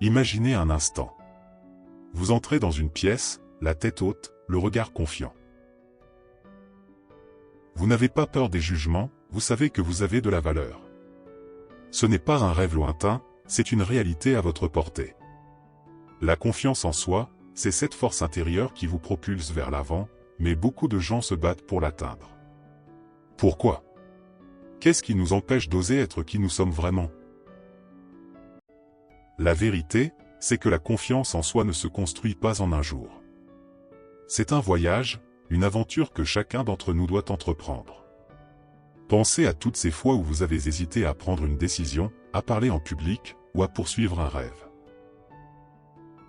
Imaginez un instant. Vous entrez dans une pièce, la tête haute, le regard confiant. Vous n'avez pas peur des jugements, vous savez que vous avez de la valeur. Ce n'est pas un rêve lointain, c'est une réalité à votre portée. La confiance en soi, c'est cette force intérieure qui vous propulse vers l'avant, mais beaucoup de gens se battent pour l'atteindre. Pourquoi? Qu'est-ce qui nous empêche d'oser être qui nous sommes vraiment? La vérité, c'est que la confiance en soi ne se construit pas en un jour. C'est un voyage, une aventure que chacun d'entre nous doit entreprendre. Pensez à toutes ces fois où vous avez hésité à prendre une décision, à parler en public, ou à poursuivre un rêve.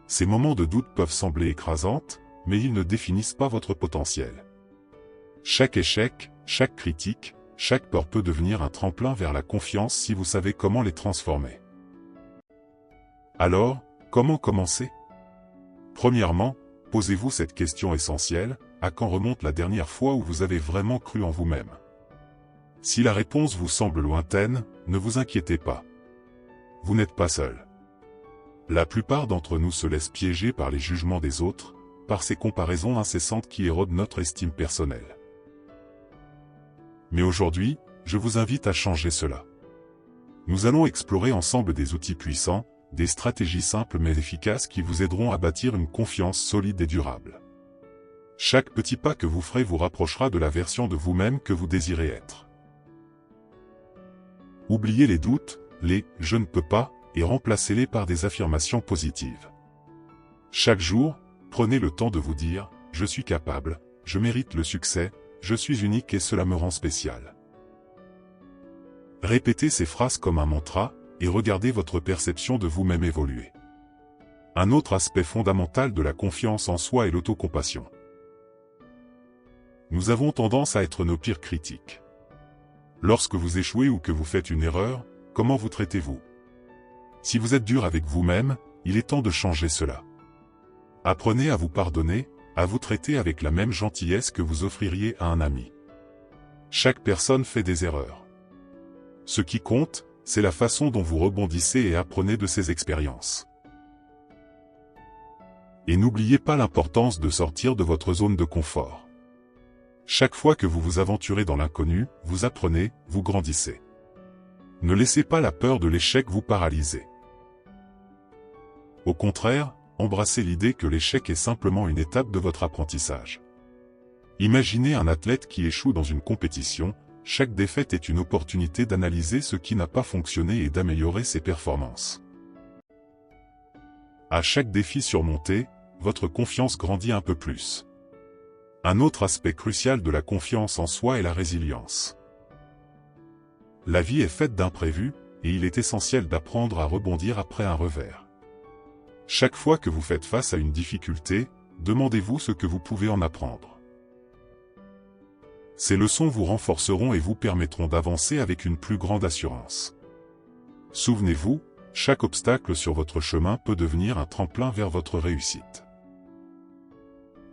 Ces moments de doute peuvent sembler écrasants, mais ils ne définissent pas votre potentiel. Chaque échec, chaque critique, chaque peur peut devenir un tremplin vers la confiance si vous savez comment les transformer. Alors, comment commencer? Premièrement, posez-vous cette question essentielle, à quand remonte la dernière fois où vous avez vraiment cru en vous-même? Si la réponse vous semble lointaine, ne vous inquiétez pas. Vous n'êtes pas seul. La plupart d'entre nous se laissent piéger par les jugements des autres, par ces comparaisons incessantes qui érodent notre estime personnelle. Mais aujourd'hui, je vous invite à changer cela. Nous allons explorer ensemble des outils puissants, des stratégies simples mais efficaces qui vous aideront à bâtir une confiance solide et durable. Chaque petit pas que vous ferez vous rapprochera de la version de vous-même que vous désirez être. Oubliez les doutes, les « je ne peux pas » et remplacez-les par des affirmations positives. Chaque jour, prenez le temps de vous dire « je suis capable, je mérite le succès, je suis unique et cela me rend spécial ». Répétez ces phrases comme un mantra, et regardez votre perception de vous-même évoluer. Un autre aspect fondamental de la confiance en soi est l'autocompassion. Nous avons tendance à être nos pires critiques. Lorsque vous échouez ou que vous faites une erreur, comment vous traitez-vous? Si vous êtes dur avec vous-même, il est temps de changer cela. Apprenez à vous pardonner, à vous traiter avec la même gentillesse que vous offririez à un ami. Chaque personne fait des erreurs. Ce qui compte, c'est la façon dont vous rebondissez et apprenez de ces expériences. Et n'oubliez pas l'importance de sortir de votre zone de confort. Chaque fois que vous vous aventurez dans l'inconnu, vous apprenez, vous grandissez. Ne laissez pas la peur de l'échec vous paralyser. Au contraire, embrassez l'idée que l'échec est simplement une étape de votre apprentissage. Imaginez un athlète qui échoue dans une compétition. Chaque défaite est une opportunité d'analyser ce qui n'a pas fonctionné et d'améliorer ses performances. À chaque défi surmonté, votre confiance grandit un peu plus. Un autre aspect crucial de la confiance en soi est la résilience. La vie est faite d'imprévus, et il est essentiel d'apprendre à rebondir après un revers. Chaque fois que vous faites face à une difficulté, demandez-vous ce que vous pouvez en apprendre. Ces leçons vous renforceront et vous permettront d'avancer avec une plus grande assurance. Souvenez-vous, chaque obstacle sur votre chemin peut devenir un tremplin vers votre réussite.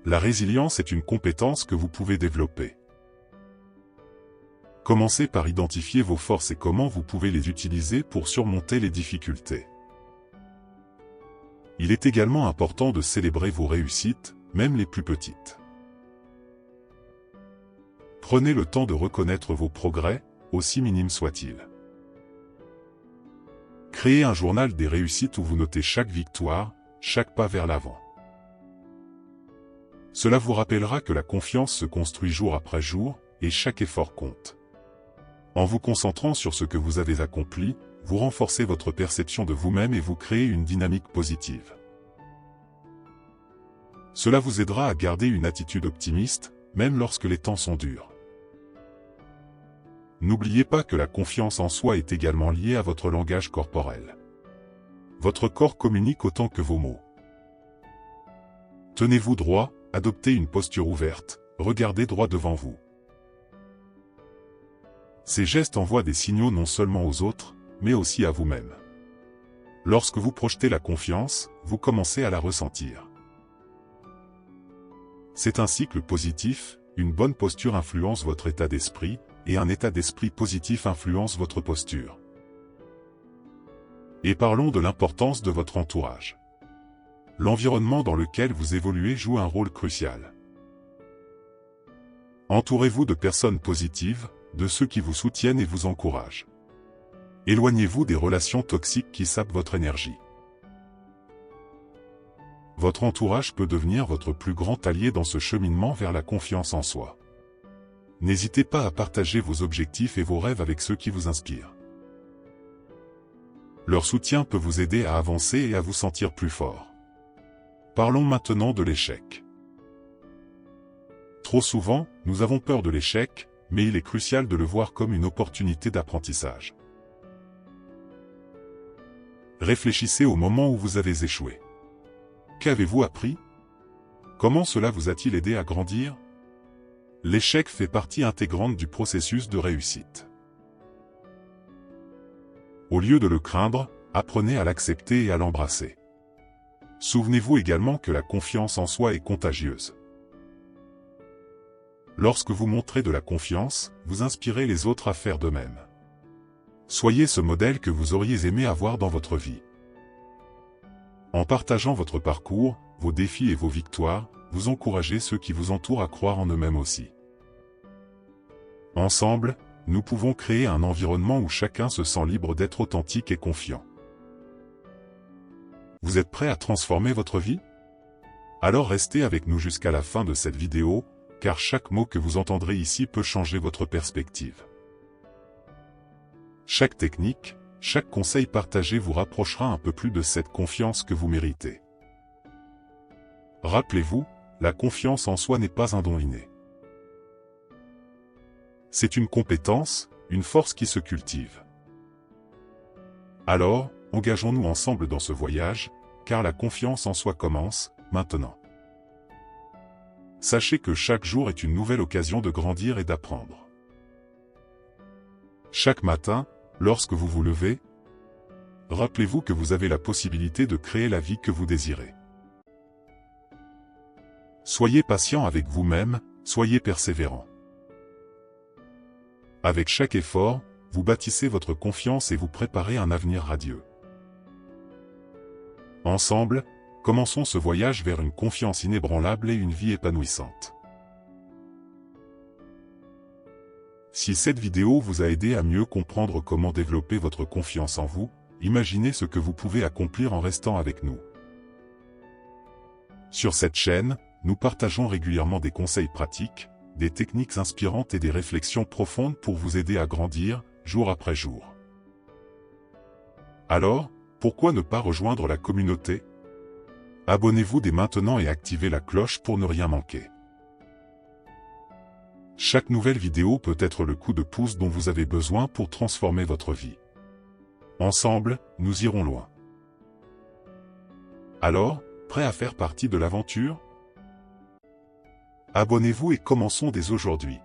La résilience est une compétence que vous pouvez développer. Commencez par identifier vos forces et comment vous pouvez les utiliser pour surmonter les difficultés. Il est également important de célébrer vos réussites, même les plus petites. Prenez le temps de reconnaître vos progrès, aussi minimes soient-ils. Créez un journal des réussites où vous notez chaque victoire, chaque pas vers l'avant. Cela vous rappellera que la confiance se construit jour après jour, et chaque effort compte. En vous concentrant sur ce que vous avez accompli, vous renforcez votre perception de vous-même et vous créez une dynamique positive. Cela vous aidera à garder une attitude optimiste, même lorsque les temps sont durs. N'oubliez pas que la confiance en soi est également liée à votre langage corporel. Votre corps communique autant que vos mots. Tenez-vous droit, adoptez une posture ouverte, regardez droit devant vous. Ces gestes envoient des signaux non seulement aux autres, mais aussi à vous-même. Lorsque vous projetez la confiance, vous commencez à la ressentir. C'est un cycle positif, une bonne posture influence votre état d'esprit, et un état d'esprit positif influence votre posture. Et parlons de l'importance de votre entourage. L'environnement dans lequel vous évoluez joue un rôle crucial. Entourez-vous de personnes positives, de ceux qui vous soutiennent et vous encouragent. Éloignez-vous des relations toxiques qui sapent votre énergie. Votre entourage peut devenir votre plus grand allié dans ce cheminement vers la confiance en soi. N'hésitez pas à partager vos objectifs et vos rêves avec ceux qui vous inspirent. Leur soutien peut vous aider à avancer et à vous sentir plus fort. Parlons maintenant de l'échec. Trop souvent, nous avons peur de l'échec, mais il est crucial de le voir comme une opportunité d'apprentissage. Réfléchissez au moment où vous avez échoué. Qu'avez-vous appris? Comment cela vous a-t-il aidé à grandir? L'échec fait partie intégrante du processus de réussite. Au lieu de le craindre, apprenez à l'accepter et à l'embrasser. Souvenez-vous également que la confiance en soi est contagieuse. Lorsque vous montrez de la confiance, vous inspirez les autres à faire de même. Soyez ce modèle que vous auriez aimé avoir dans votre vie. En partageant votre parcours, vos défis et vos victoires, vous encouragez ceux qui vous entourent à croire en eux-mêmes aussi. Ensemble, nous pouvons créer un environnement où chacun se sent libre d'être authentique et confiant. Vous êtes prêt à transformer votre vie? Alors restez avec nous jusqu'à la fin de cette vidéo, car chaque mot que vous entendrez ici peut changer votre perspective. Chaque technique, chaque conseil partagé vous rapprochera un peu plus de cette confiance que vous méritez. Rappelez-vous, la confiance en soi n'est pas un don inné. C'est une compétence, une force qui se cultive. Alors, engageons-nous ensemble dans ce voyage, car la confiance en soi commence, maintenant. Sachez que chaque jour est une nouvelle occasion de grandir et d'apprendre. Chaque matin, lorsque vous vous levez, rappelez-vous que vous avez la possibilité de créer la vie que vous désirez. Soyez patient avec vous-même, soyez persévérant. Avec chaque effort, vous bâtissez votre confiance et vous préparez un avenir radieux. Ensemble, commençons ce voyage vers une confiance inébranlable et une vie épanouissante. Si cette vidéo vous a aidé à mieux comprendre comment développer votre confiance en vous, imaginez ce que vous pouvez accomplir en restant avec nous. Sur cette chaîne, nous partageons régulièrement des conseils pratiques, des techniques inspirantes et des réflexions profondes pour vous aider à grandir, jour après jour. Alors, pourquoi ne pas rejoindre la communauté? Abonnez-vous dès maintenant et activez la cloche pour ne rien manquer. Chaque nouvelle vidéo peut être le coup de pouce dont vous avez besoin pour transformer votre vie. Ensemble, nous irons loin. Alors, prêt à faire partie de l'aventure? Abonnez-vous et commençons dès aujourd'hui.